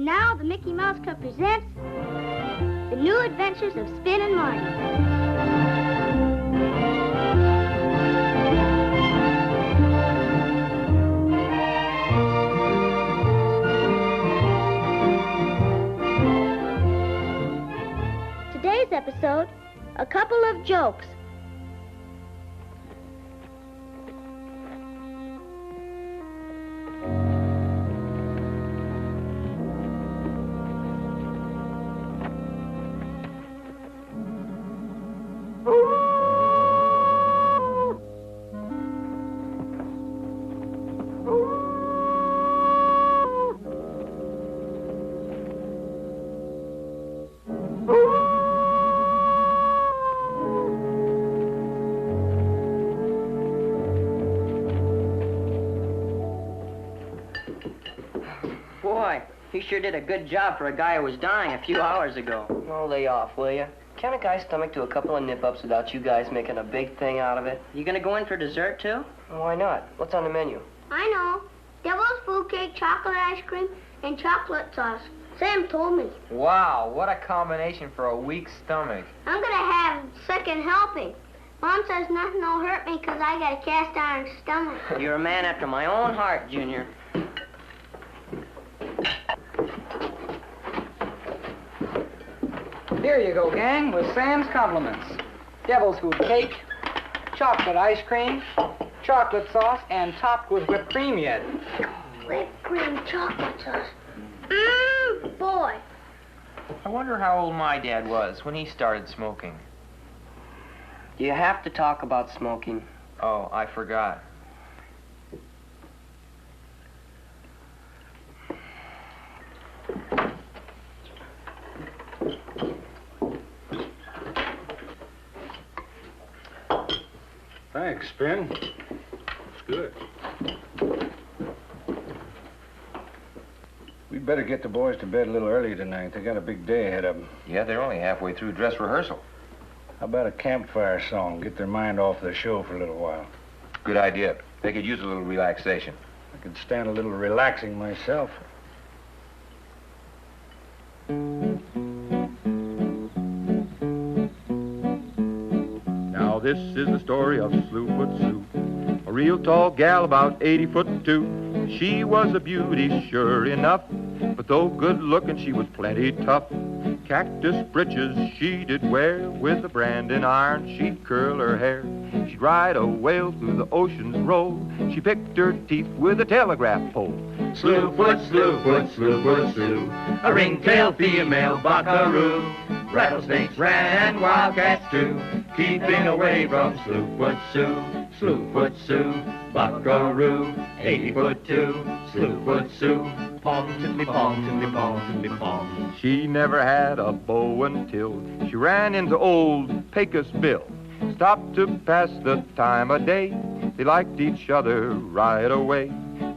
now the Mickey Mouse Club presents The New Adventures of Spin and Marty. Today's episode, a couple of jokes. Boy, you sure did a good job for a guy who was dying a few hours ago. Oh, lay off, will you? Can a guy's stomach do a couple of nip-ups without you guys making a big thing out of it? You gonna go in for dessert, too? Why not? What's on the menu? I know. Devil's food cake, chocolate ice cream, and chocolate sauce. Sam told me. Wow, what a combination for a weak stomach. I'm gonna have second helping. Mom says nothing will hurt me because I got a cast iron stomach. You're a man after my own heart, Junior. Here you go, gang, with Sam's compliments. Devil's food cake, chocolate ice cream, chocolate sauce, and topped with whipped cream yet. Whipped cream chocolate sauce. Boy. I wonder how old my dad was when he started smoking. Do you have to talk about smoking? Oh, I forgot. Thanks, Spin. It's good. We'd better get the boys to bed a little early tonight. They got a big day ahead of them. Yeah, they're only halfway through dress rehearsal. How about a campfire song? Get their mind off the show for a little while. Good idea. They could use a little relaxation. I could stand a little relaxing myself. Now this is the story of Slewfoot Sue, a real tall gal about 80'2". She was a beauty, sure enough, but though good looking, she was plenty tough. Cactus breeches she did wear, with a branding iron she'd curl her hair. She'd ride a whale through the ocean's roll. She picked her teeth with a telegraph pole. Slewfoot, Slewfoot, Slewfoot Sue, a ring-tailed female buckaroo. Rattlesnakes ran and wildcats too, keeping away from Slewfoot Sue. Slewfoot Sue, buckaroo, 80'2". Slewfoot Sue, pom tiddly pom tiddly pom tiddly pom. She never had a beau until she ran into old Pecos Bill. Stopped to pass the time of day. They liked each other right away.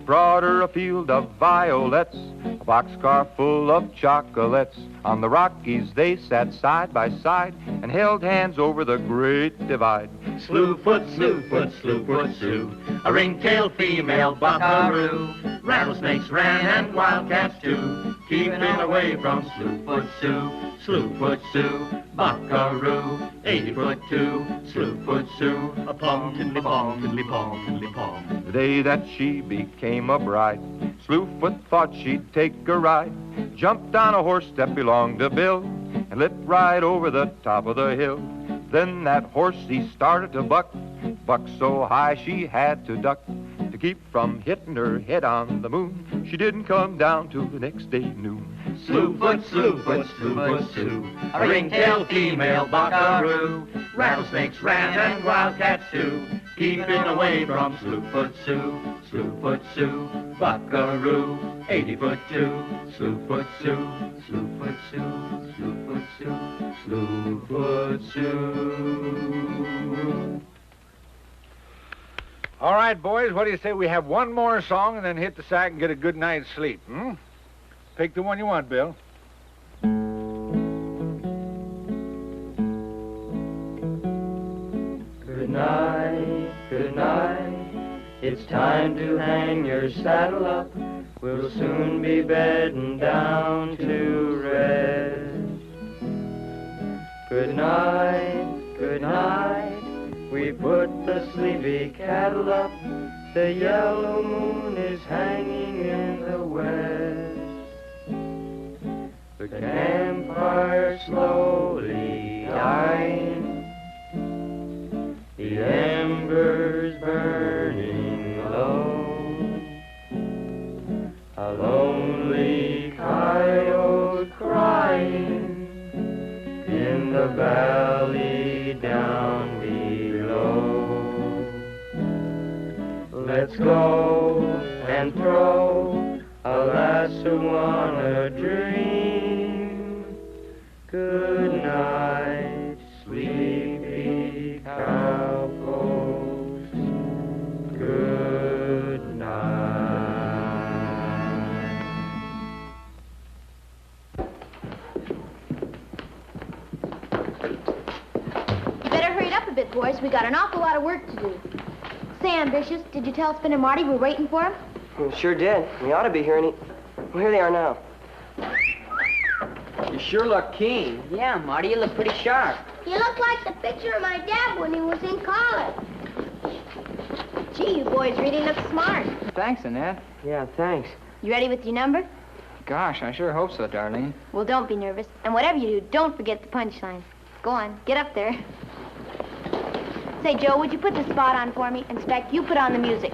Brought her a field of violets, a boxcar full of chocolates. On the Rockies they sat side by side and held hands over the great divide. Slewfoot, Slewfoot, Slewfoot Sue, a ring-tailed female buckaroo. Rattlesnakes ran and wildcats too, keeping away from Slewfoot Sue. Slewfoot Sue, buckaroo, 80'2". Slewfoot Sue, a pom tiddly pom tiddly pom tiddly pom. The day that she became a bride, Slewfoot thought she'd take a ride. Jumped on a horse that belonged to Bill and lit right over the top of the hill. Then that horse, he started to buck so high she had to duck. To keep from hitting her head on the moon, she didn't come down till the next day noon. Slewfoot, Slewfoot, Slewfoot Sue, a ring-tailed female buckaroo. Rattlesnakes ran and wildcats too, keeping away from Slewfoot Sue. Slewfoot Sue, buckaroo, 80'2". Slewfoot Sue, Slewfoot Sue, Slewfoot Sue, Slewfoot Sue. All right, boys, what do you say we have one more song and then hit the sack and get a good night's sleep, hmm? Pick the one you want, Bill. Good night, good night. It's time to hang your saddle up. we'll soon be bedding down to rest. Good night, good night, we put the sleepy cattle up. The yellow moon is hanging in the west. The campfire slowly dying, the embers burning low. A lonely coyote crying in the valley down below. Let's go and throw a lasso on a dream. Good night, sleepy cowpost. Good night. You better hurry it up a bit, boys. We got an awful lot of work to do. Say, Ambitious, did you tell Spin and Marty we're waiting for him? Well, sure did. We ought to be here any... Well, here they are now. You sure look keen. Yeah, Marty, you look pretty sharp. You look like the picture of my dad when he was in college. Gee, you boys really look smart. Thanks, Annette. Yeah, thanks. You ready with your number? Gosh, I sure hope so, Darlene. Well, don't be nervous. And whatever you do, don't forget the punchline. Go on, get up there. Say, Joe, would you put the spot on for me? And Speck, you put on the music.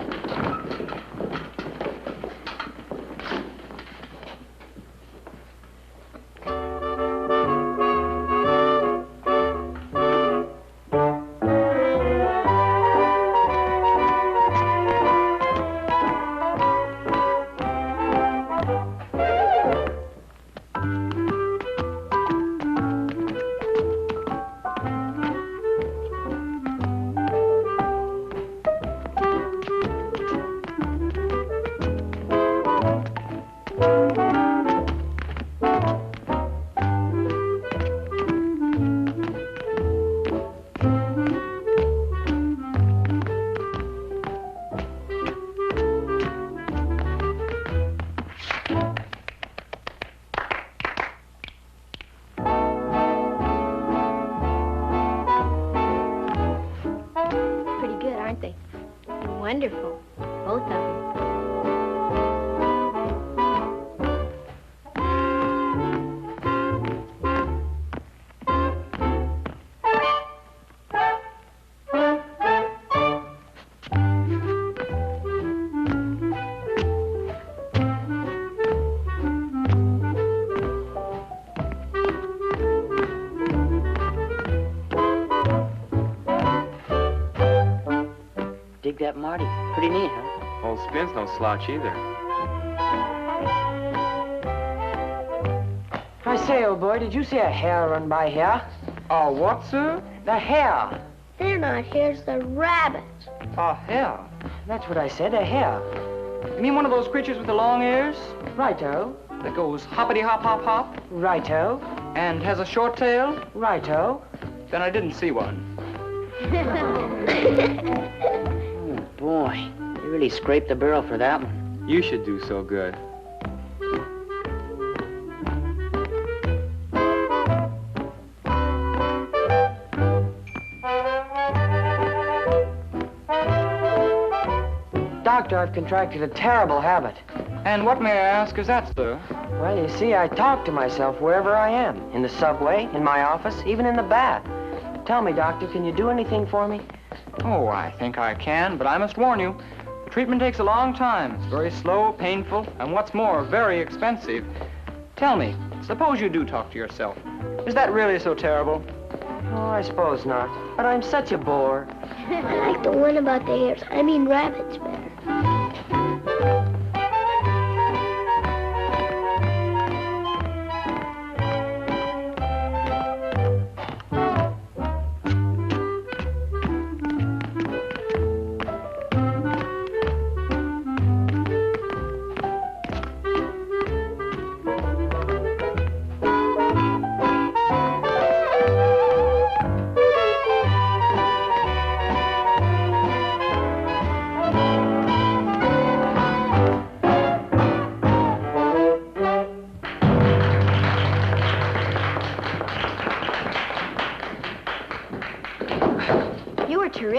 Wonderful. Both of them. Dig that Marty. Pretty neat, huh? Old Spin's no slouch either. I say, old boy, did you see a hare run by here? Oh, what, sir? The hare. They're not hares, they're rabbits. A hare. That's what I said, a hare. You mean one of those creatures with the long ears? Righto. That goes hoppity hop hop hop? Righto. And has a short tail? Righto. Then I didn't see one. Oh, boy. You really scraped the barrel for that one. You should do so good. Doctor, I've contracted a terrible habit. And what, may I ask, is that, sir? Well, you see, I talk to myself wherever I am. In the subway, in my office, even in the bath. Tell me, Doctor, can you do anything for me? Oh, I think I can, but I must warn you. The treatment takes a long time. It's very slow, painful, and what's more, very expensive. Tell me, suppose you do talk to yourself. Is that really so terrible? Oh, I suppose not. But I'm such a bore. I like the one about the hares. I mean rabbits better.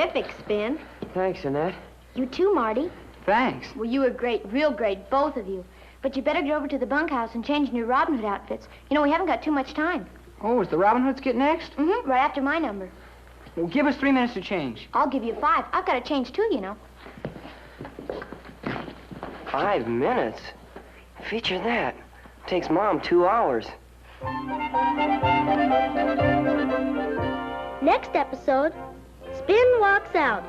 terrific, Spin. Thanks, Annette. You too, Marty. Thanks. Well, you were great, real great, both of you. But you better get over to the bunkhouse and change in your Robin Hood outfits. You know, we haven't got too much time. Oh, is the Robin Hood skit next? Mm-hmm, right after my number. Well, give us 3 minutes to change. I'll give you 5. I've got to change too, you know. 5 minutes? Feature that. Takes Mom 2 hours. Next episode, Spin walks out.